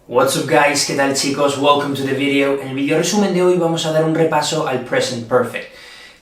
What's up guys, ¿qué tal chicos? Welcome to the video. En el video resumen de hoy vamos a dar un repaso al present perfect,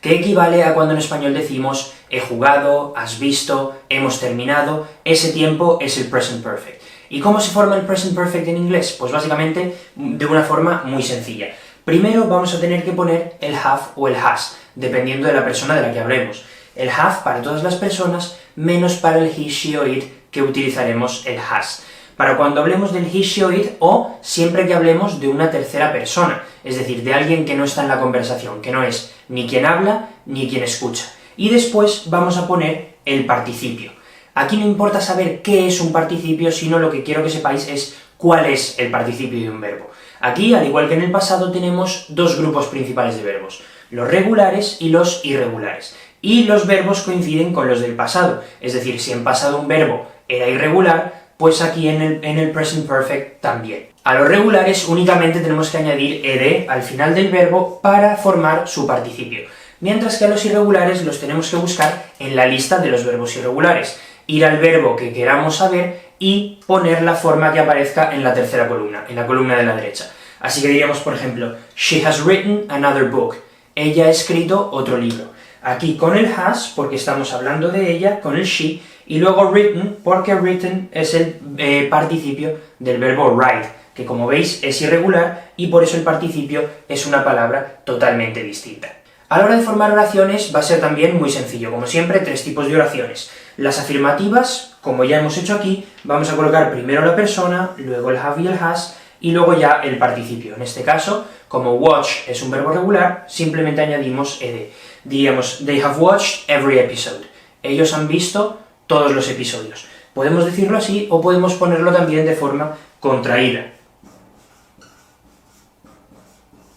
que equivale a cuando en español decimos he jugado, has visto, hemos terminado. Ese tiempo es el present perfect. ¿Y cómo se forma el present perfect en inglés? Pues básicamente de una forma muy sencilla. Primero vamos a tener que poner el have o el has, dependiendo de la persona de la que hablemos. El have para todas las personas, menos para el he, she o it, que utilizaremos el has. Para cuando hablemos del he, she o it, o siempre que hablemos de una tercera persona, es decir, de alguien que no está en la conversación, que no es ni quien habla ni quien escucha. Y después vamos a poner el participio. Aquí no importa saber qué es un participio, sino lo que quiero que sepáis es cuál es el participio de un verbo. Aquí, al igual que en el pasado, tenemos dos grupos principales de verbos, los regulares y los irregulares. Y los verbos coinciden con los del pasado, es decir, si en pasado un verbo era irregular, pues aquí en el present perfect también. A los regulares únicamente tenemos que añadir ed al final del verbo para formar su participio, mientras que a los irregulares los tenemos que buscar en la lista de los verbos irregulares, ir al verbo que queramos saber y poner la forma que aparezca en la tercera columna, en la columna de la derecha. Así que diríamos, por ejemplo, she has written another book, ella ha escrito otro libro. Aquí con el has, porque estamos hablando de ella, con el she, y luego written, porque written es el participio del verbo write, que como veis es irregular y por eso el participio es una palabra totalmente distinta. A la hora de formar oraciones va a ser también muy sencillo, como siempre, tres tipos de oraciones. Las afirmativas, como ya hemos hecho aquí, vamos a colocar primero la persona, luego el have y el has, y luego ya el participio. En este caso, como watch es un verbo regular, simplemente añadimos ed. Diríamos, they have watched every episode. Ellos han visto todos los episodios. Podemos decirlo así o podemos ponerlo también de forma contraída.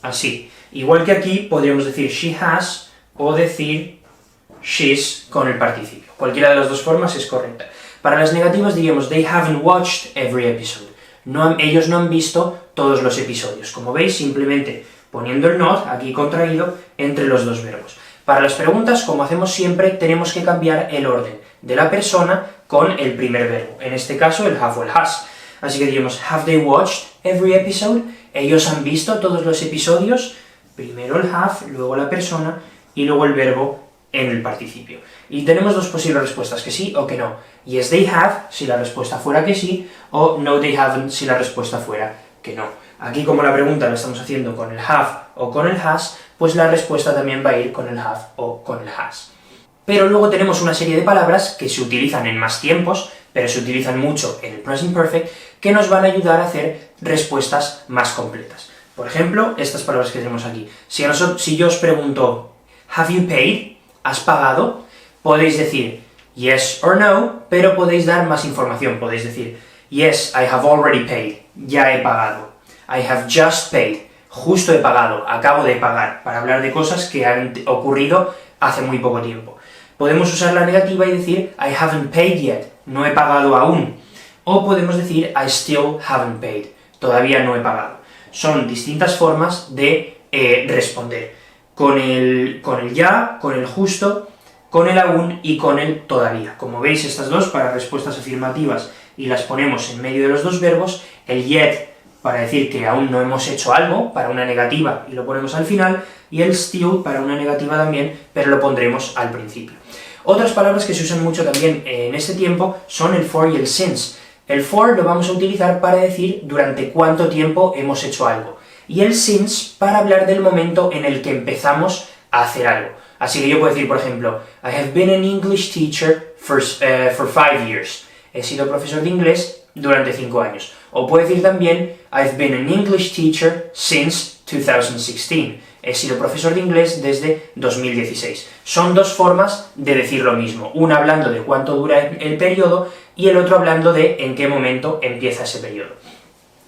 Así. Igual que aquí podríamos decir she has o decir she's con el participio. Cualquiera de las dos formas es correcta. Para las negativas diríamos they haven't watched every episode. Ellos no han visto todos los episodios. Como veis, simplemente poniendo el not, aquí contraído, entre los dos verbos. Para las preguntas, como hacemos siempre, tenemos que cambiar el orden de la persona con el primer verbo, en este caso el have o el has. Así que diríamos, have they watched every episode? Ellos han visto todos los episodios, primero el have, luego la persona, y luego el verbo en el participio. Y tenemos dos posibles respuestas, que sí o que no. Yes, they have, si la respuesta fuera que sí, o no, they haven't, si la respuesta fuera que no. Aquí, como la pregunta la estamos haciendo con el have o con el has, pues la respuesta también va a ir con el have o con el has. Pero luego tenemos una serie de palabras que se utilizan en más tiempos, pero se utilizan mucho en el present perfect, que nos van a ayudar a hacer respuestas más completas. Por ejemplo, estas palabras que tenemos aquí. Si yo os pregunto, have you paid? ¿Has pagado? Podéis decir yes or no, pero podéis dar más información. Podéis decir yes, I have already paid, ya he pagado. I have just paid, justo he pagado, acabo de pagar, para hablar de cosas que han ocurrido hace muy poco tiempo. Podemos usar la negativa y decir I haven't paid yet, no he pagado aún. O podemos decir I still haven't paid, todavía no he pagado. Son distintas formas de responder. Con el ya, con el justo, con el aún y con el todavía. Como veis, estas dos para respuestas afirmativas y las ponemos en medio de los dos verbos, el yet para decir que aún no hemos hecho algo, para una negativa, y lo ponemos al final, y el still para una negativa también, pero lo pondremos al principio. Otras palabras que se usan mucho también en este tiempo son el for y el since. El for lo vamos a utilizar para decir durante cuánto tiempo hemos hecho algo, y el since para hablar del momento en el que empezamos a hacer algo. Así que yo puedo decir, por ejemplo, I have been an English teacher for 5 years. He sido profesor de inglés durante 5 años. O puedo decir también, I've been an English teacher since 2016. He sido profesor de inglés desde 2016. Son dos formas de decir lo mismo. Una hablando de cuánto dura el periodo y el otro hablando de en qué momento empieza ese periodo.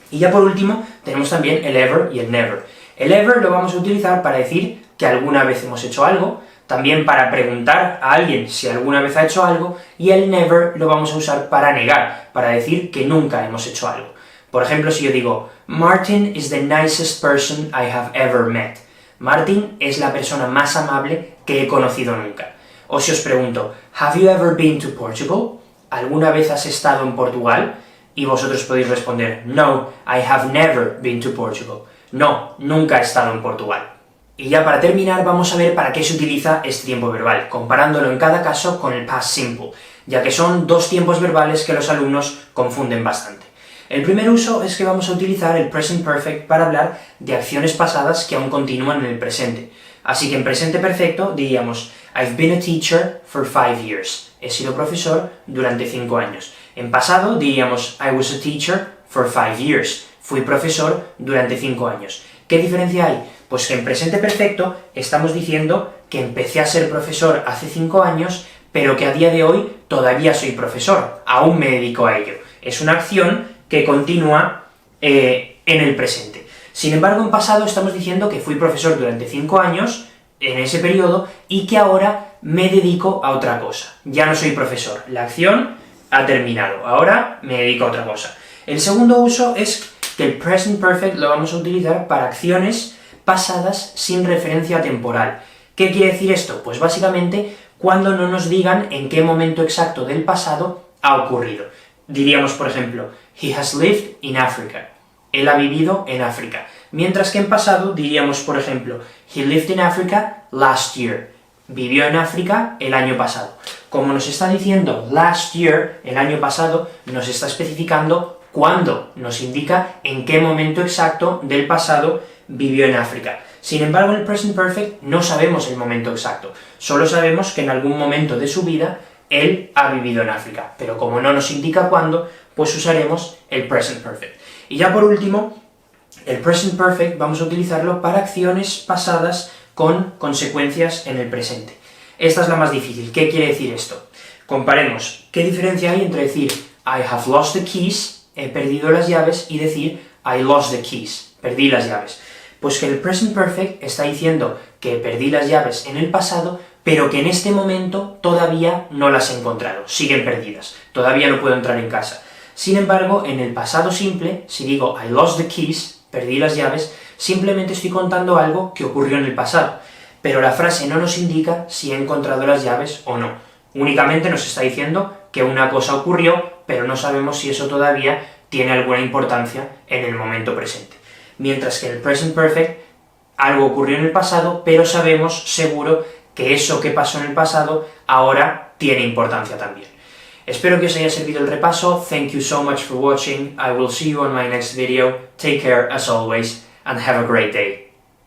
Y ya por último, tenemos también el ever y el never. El ever lo vamos a utilizar para decir que alguna vez hemos hecho algo, también para preguntar a alguien si alguna vez ha hecho algo, y el never lo vamos a usar para negar, para decir que nunca hemos hecho algo. Por ejemplo, si yo digo, Martin is the nicest person I have ever met. Martin es la persona más amable que he conocido nunca. O si os pregunto, have you ever been to Portugal? ¿Alguna vez has estado en Portugal? y vosotros podéis responder, no, I have never been to Portugal. No, nunca he estado en Portugal. Y ya para terminar vamos a ver para qué se utiliza este tiempo verbal, comparándolo en cada caso con el past simple, ya que son dos tiempos verbales que los alumnos confunden bastante. El primer uso es que vamos a utilizar el present perfect para hablar de acciones pasadas que aún continúan en el presente. Así que en presente perfecto diríamos I've been a teacher for 5 years. He sido profesor durante 5 años. En pasado diríamos I was a teacher for 5 years. Fui profesor durante 5 años. ¿Qué diferencia hay? Pues que en presente perfecto estamos diciendo que empecé a ser profesor hace 5 años, pero que a día de hoy todavía soy profesor, aún me dedico a ello. Es una acción que continúa en el presente. Sin embargo, en pasado estamos diciendo que fui profesor durante 5 años, en ese periodo, y que ahora me dedico a otra cosa. Ya no soy profesor, la acción ha terminado, ahora me dedico a otra cosa. El segundo uso es que el present perfect lo vamos a utilizar para acciones pasadas sin referencia temporal. ¿Qué quiere decir esto? Pues básicamente cuando no nos digan en qué momento exacto del pasado ha ocurrido. Diríamos, por ejemplo, he has lived in Africa. Él ha vivido en África. Mientras que en pasado diríamos, por ejemplo, he lived in Africa last year. Vivió en África el año pasado. Como nos está diciendo last year, el año pasado, nos está especificando cuándo, nos indica en qué momento exacto del pasado vivió en África. Sin embargo, en el present perfect no sabemos el momento exacto, solo sabemos que en algún momento de su vida él ha vivido en África, pero como no nos indica cuándo, pues usaremos el present perfect. Y ya por último, el present perfect vamos a utilizarlo para acciones pasadas con consecuencias en el presente. Esta es la más difícil. ¿Qué quiere decir esto? Comparemos qué diferencia hay entre decir I have lost the keys, he perdido las llaves, y decir I lost the keys, perdí las llaves. Pues que el present perfect está diciendo que perdí las llaves en el pasado, pero que en este momento todavía no las he encontrado, siguen perdidas, todavía no puedo entrar en casa. Sin embargo, en el pasado simple, si digo I lost the keys, perdí las llaves, simplemente estoy contando algo que ocurrió en el pasado, pero la frase no nos indica si he encontrado las llaves o no. Únicamente nos está diciendo que una cosa ocurrió, pero no sabemos si eso todavía tiene alguna importancia en el momento presente. Mientras que en el present perfect, algo ocurrió en el pasado, pero sabemos seguro que eso que pasó en el pasado ahora tiene importancia también. Espero que os haya servido el repaso. Thank you so much for watching. I will see you on my next video. Take care as always, and have a great day.